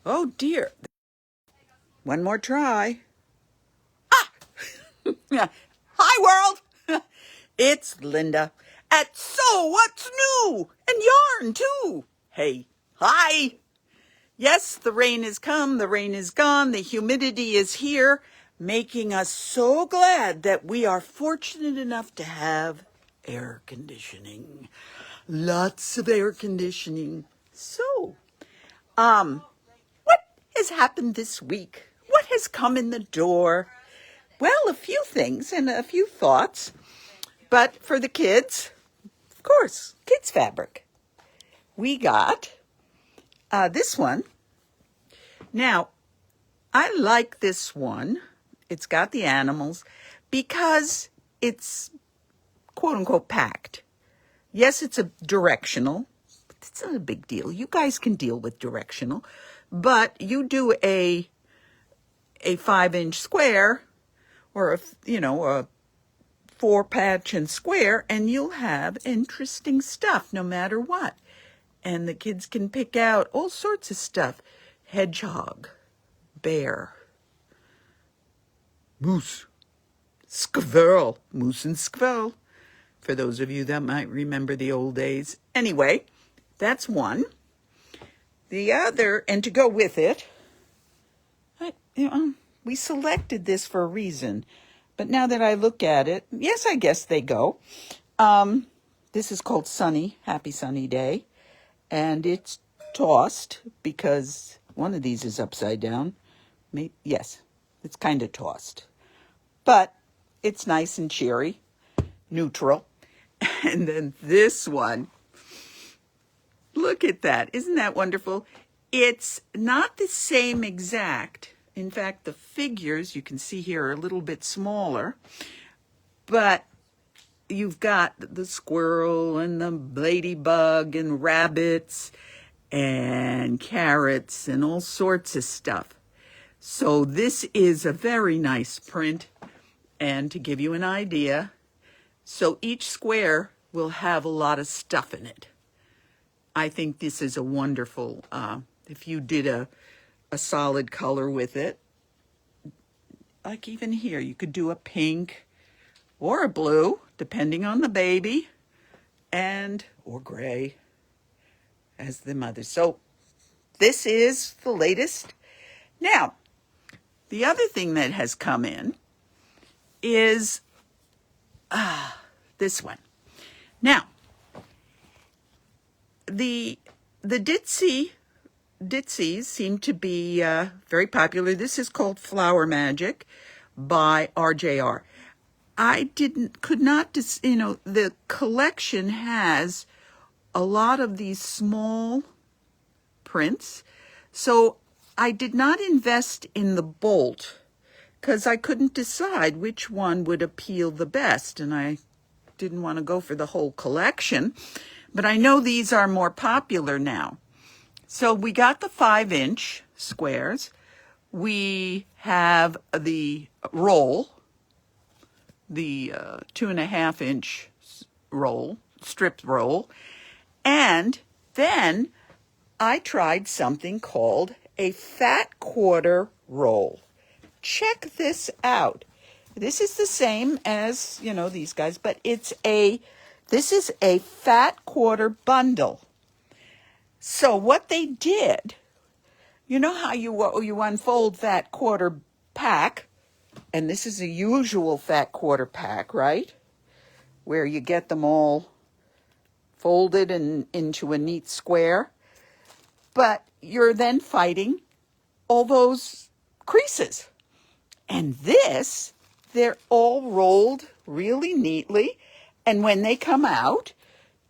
Oh dear. One more try. Hi, world. It's Linda at So What's New? And Yarn, too. Hey, hi. Yes, the rain has come, the rain is gone, the humidity is here, making us so glad that we are fortunate enough to have air conditioning. Lots of air conditioning. So, what has happened this week? What has come in the door? Well, a few things and a few thoughts. But for the kids, of course, kids fabric. We got this one. Now, I like this one. It's got the animals because it's quote unquote packed. Yes, it's a directional, but it's not a big deal. You guys can deal with directional, but you do a 5-inch square or a 4-patch and square, and you'll have interesting stuff no matter what. And the kids can pick out all sorts of stuff. Hedgehog, bear, moose, squirrel, moose and squirrel, for those of you that might remember the old days. Anyway, that's one. The other, and to go with it, we selected this for a reason. But now that I look at it, yes, I guess they go. This is called Sunny, Happy Sunny Day. And it's tossed because one of these is upside down. Yes, it's kind of tossed. But it's nice and cheery, neutral. And then this one, look at that. Isn't that wonderful? It's not the same exact. In fact, the figures you can see here are a little bit smaller. But you've got the squirrel and the ladybug and rabbits and carrots and all sorts of stuff. So this is a very nice print. And to give you an idea, so each square will have a lot of stuff in it. I think this is a wonderful, if you did a solid color with it, like even here, you could do a pink or a blue, depending on the baby, or gray as the mother. So this is the latest. Now, the other thing that has come in is this one. Now, the Ditsies seem to be very popular. This is called Flower Magic by RJR. The collection has a lot of these small prints. So I did not invest in the bolt because I couldn't decide which one would appeal the best. And I didn't want to go for the whole collection. But I know these are more popular now. So we got the 5-inch squares. We have the roll, the 2.5-inch roll, strip roll. And then I tried something called a fat quarter roll. Check this out. This is the same as, these guys, but this is a fat quarter bundle. So what they did, you know how you unfold that quarter pack, and this is a usual fat quarter pack, right? Where you get them all folded and into a neat square. But you're then fighting all those creases. And this, they're all rolled really neatly. And when they come out,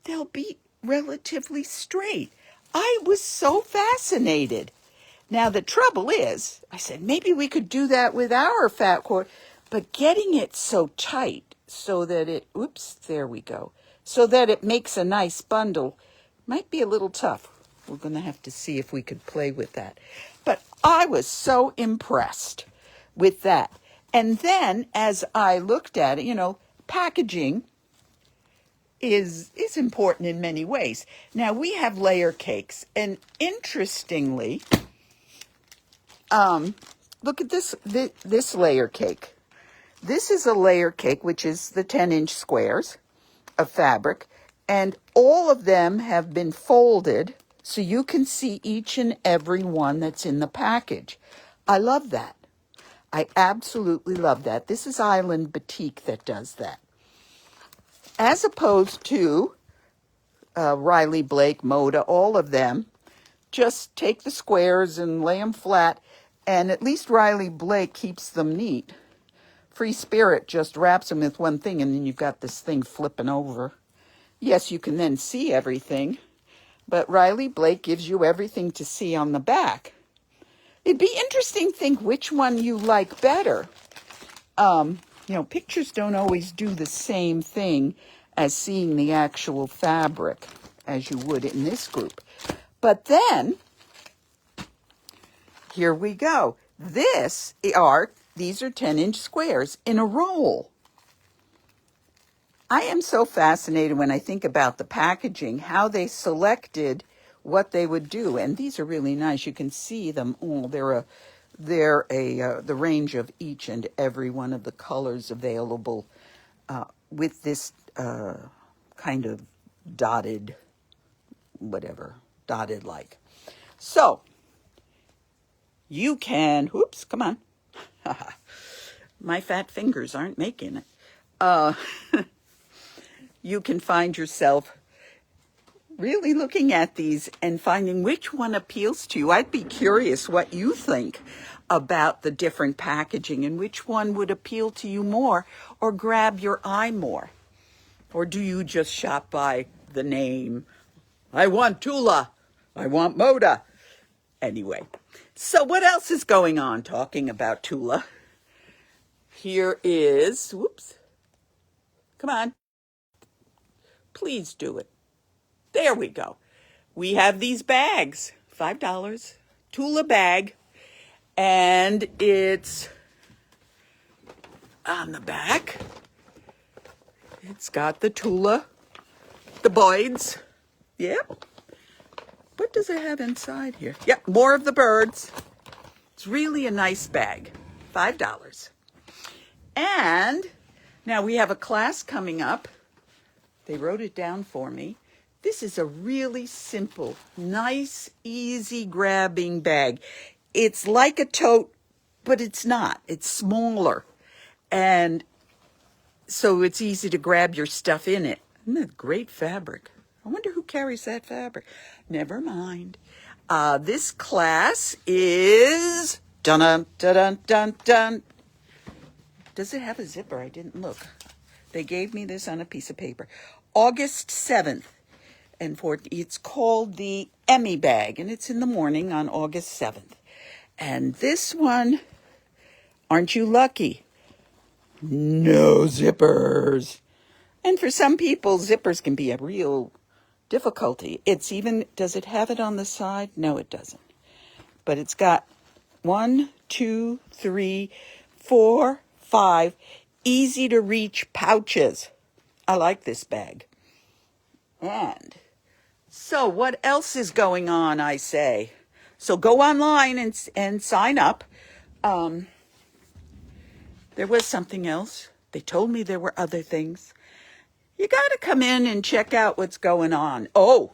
they'll be relatively straight. I was so fascinated. Now, the trouble is, I said, maybe we could do that with our fat cord, but getting it so tight so that there we go, so that it makes a nice bundle might be a little tough. We're going to have to see if we could play with that. But I was so impressed with that. And then as I looked at it, packaging is important in many ways. Now, we have layer cakes, and interestingly, Look at this layer cake. This is a layer cake, which is the 10-inch squares of fabric, and all of them have been folded so you can see each and every one that's in the package. I love that. I absolutely love that. This is Island Batik that does that. As opposed to Riley Blake, Moda, all of them, just take the squares and lay them flat, and at least Riley Blake keeps them neat. Free Spirit just wraps them with one thing, and then you've got this thing flipping over. Yes, you can then see everything, but Riley Blake gives you everything to see on the back. It'd be interesting to think which one you like better. Pictures don't always do the same thing as seeing the actual fabric as you would in this group. But then, here we go. These are 10-inch squares in a roll. I am so fascinated when I think about the packaging, how they selected what they would do. And these are really nice. You can see them all. They're the range of each and every one of the colors available with this kind of dotted like. So you can, come on. My fat fingers aren't making it. You can find yourself really looking at these and finding which one appeals to you. I'd be curious what you think about the different packaging and which one would appeal to you more or grab your eye more. Or do you just shop by the name? I want Tula. I want Moda. Anyway, so what else is going on talking about Tula? Here is, come on. Please do it. There we go. We have these bags, $5, Tula bag, and it's on the back. It's got the Tula, the Boyds. Yep. What does it have inside here? Yep, more of the birds. It's really a nice bag, $5. And now we have a class coming up. They wrote it down for me. This is a really simple, nice, easy grabbing bag. It's like a tote, but it's not. It's smaller. And so it's easy to grab your stuff in it. Isn't that great fabric? I wonder who carries that fabric. Never mind. This class is dun dun dun dun. Does it have a zipper? I didn't look. They gave me this on a piece of paper. August 7th. And it's called the Emmy bag, and it's in the morning on August 7th. And this one, aren't you lucky? No zippers. And for some people, zippers can be a real difficulty. Does it have it on the side? No, it doesn't. But it's got 1, 2, 3, 4, 5 easy to reach pouches. I like this bag. And so what else is going on, I say? So go online and sign up. There was something else. They told me there were other things. You got to come in and check out what's going on. Oh,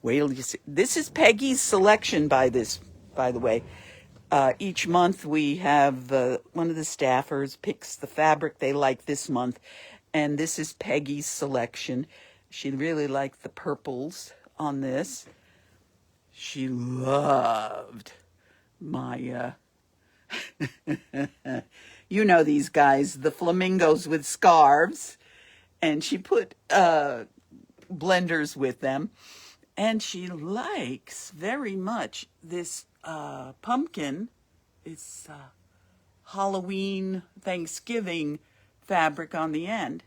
wait till you see. This is Peggy's selection by the way. Each month we have one of the staffers picks the fabric they like this month. And this is Peggy's selection. She really liked the purples on this. She loved my, you know these guys, the flamingos with scarves. And she put blenders with them. And she likes very much this pumpkin. It's Halloween, Thanksgiving fabric on the end.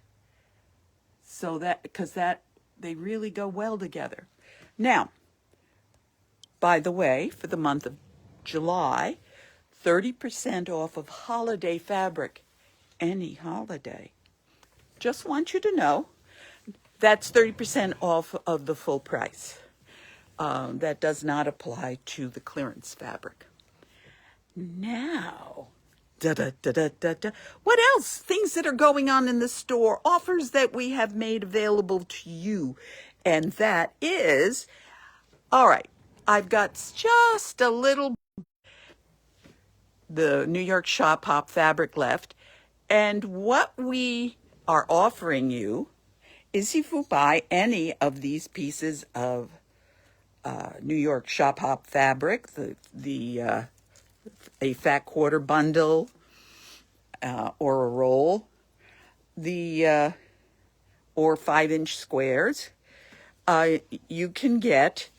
So because they really go well together. Now, by the way, for the month of July, 30% off of holiday fabric, any holiday. Just want you to know that's 30% off of the full price. That does not apply to the clearance fabric. Now, what else? Things that are going on in the store, offers that we have made available to you. And that is, all right, I've got just a little, the New York Shop Hop fabric left. And what we are offering you is if you buy any of these pieces of New York Shop Hop fabric, a fat quarter bundle or a roll, or 5-inch squares, you can get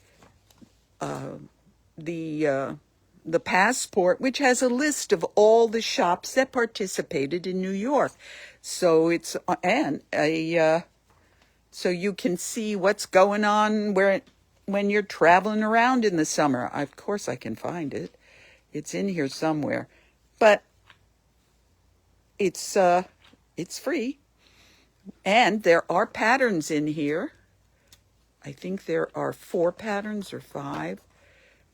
the passport, which has a list of all the shops that participated in New York. So it's so you can see what's going on when you're traveling around in the summer. Of course, I can find it. It's in here somewhere, but it's free, and there are patterns in here. I think there are 4 patterns or 5,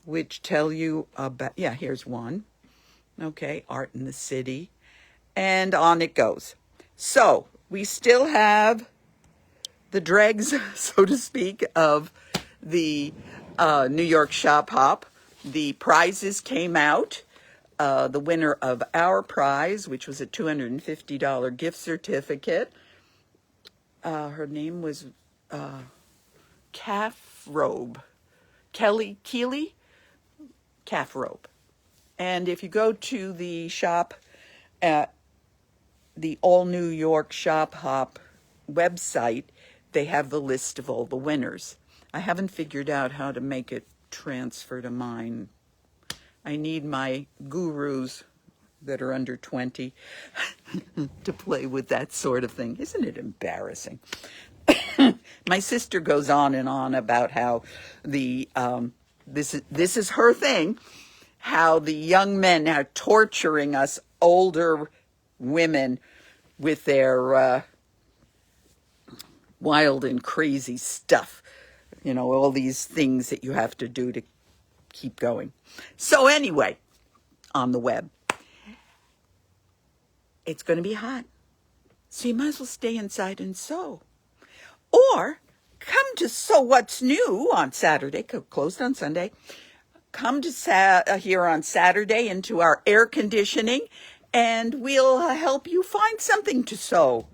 which tell you about. Yeah, here's one. Okay, Art in the City, and on it goes. So we still have the dregs, so to speak, of the New York Shop Hop. The prizes came out. The winner of our prize, which was a $250 gift certificate, her name was Calf Robe. Kelly Keeley? Calf Robe. And if you go to the shop at the All New York Shop Hop website, they have the list of all the winners. I haven't figured out how to make it transfer to mine. I need my gurus that are under 20 to play with that sort of thing. Isn't it embarrassing? My sister goes on and on about how this is her thing, how the young men are torturing us older women with their wild and crazy stuff. You know, all these things that you have to do to keep going. So anyway, on the web, it's going to be hot. So you might as well stay inside and sew. Or come to Sew What's New on Saturday, closed on Sunday. Come to here on Saturday into our air conditioning, and we'll help you find something to sew.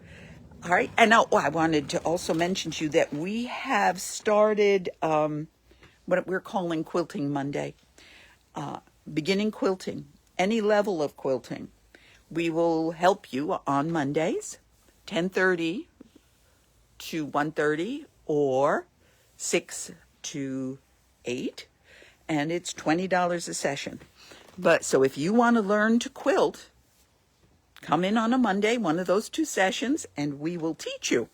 All right. And now I wanted to also mention to you that we have started what we're calling Quilting Monday. Beginning quilting, any level of quilting. We will help you on Mondays, 10:30 to 1:30 or 6 to 8. And it's $20 a session. But so if you want to learn to quilt, come in on a Monday, one of those 2 sessions, and we will teach you.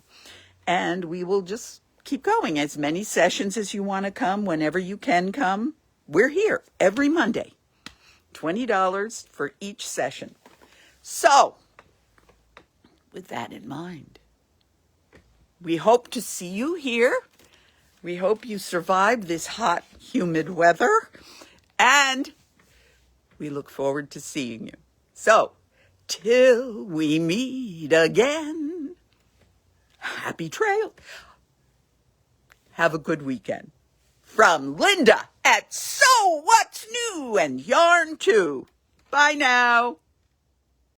And we will just keep going. As many sessions as you want to come, whenever you can come. We're here every Monday. $20 for each session. So, with that in mind, we hope to see you here. We hope you survive this hot, humid weather. And we look forward to seeing you. So, till we meet again, happy trail. Have a good weekend. From Linda at Sew What's New and Yarn Too. Bye now.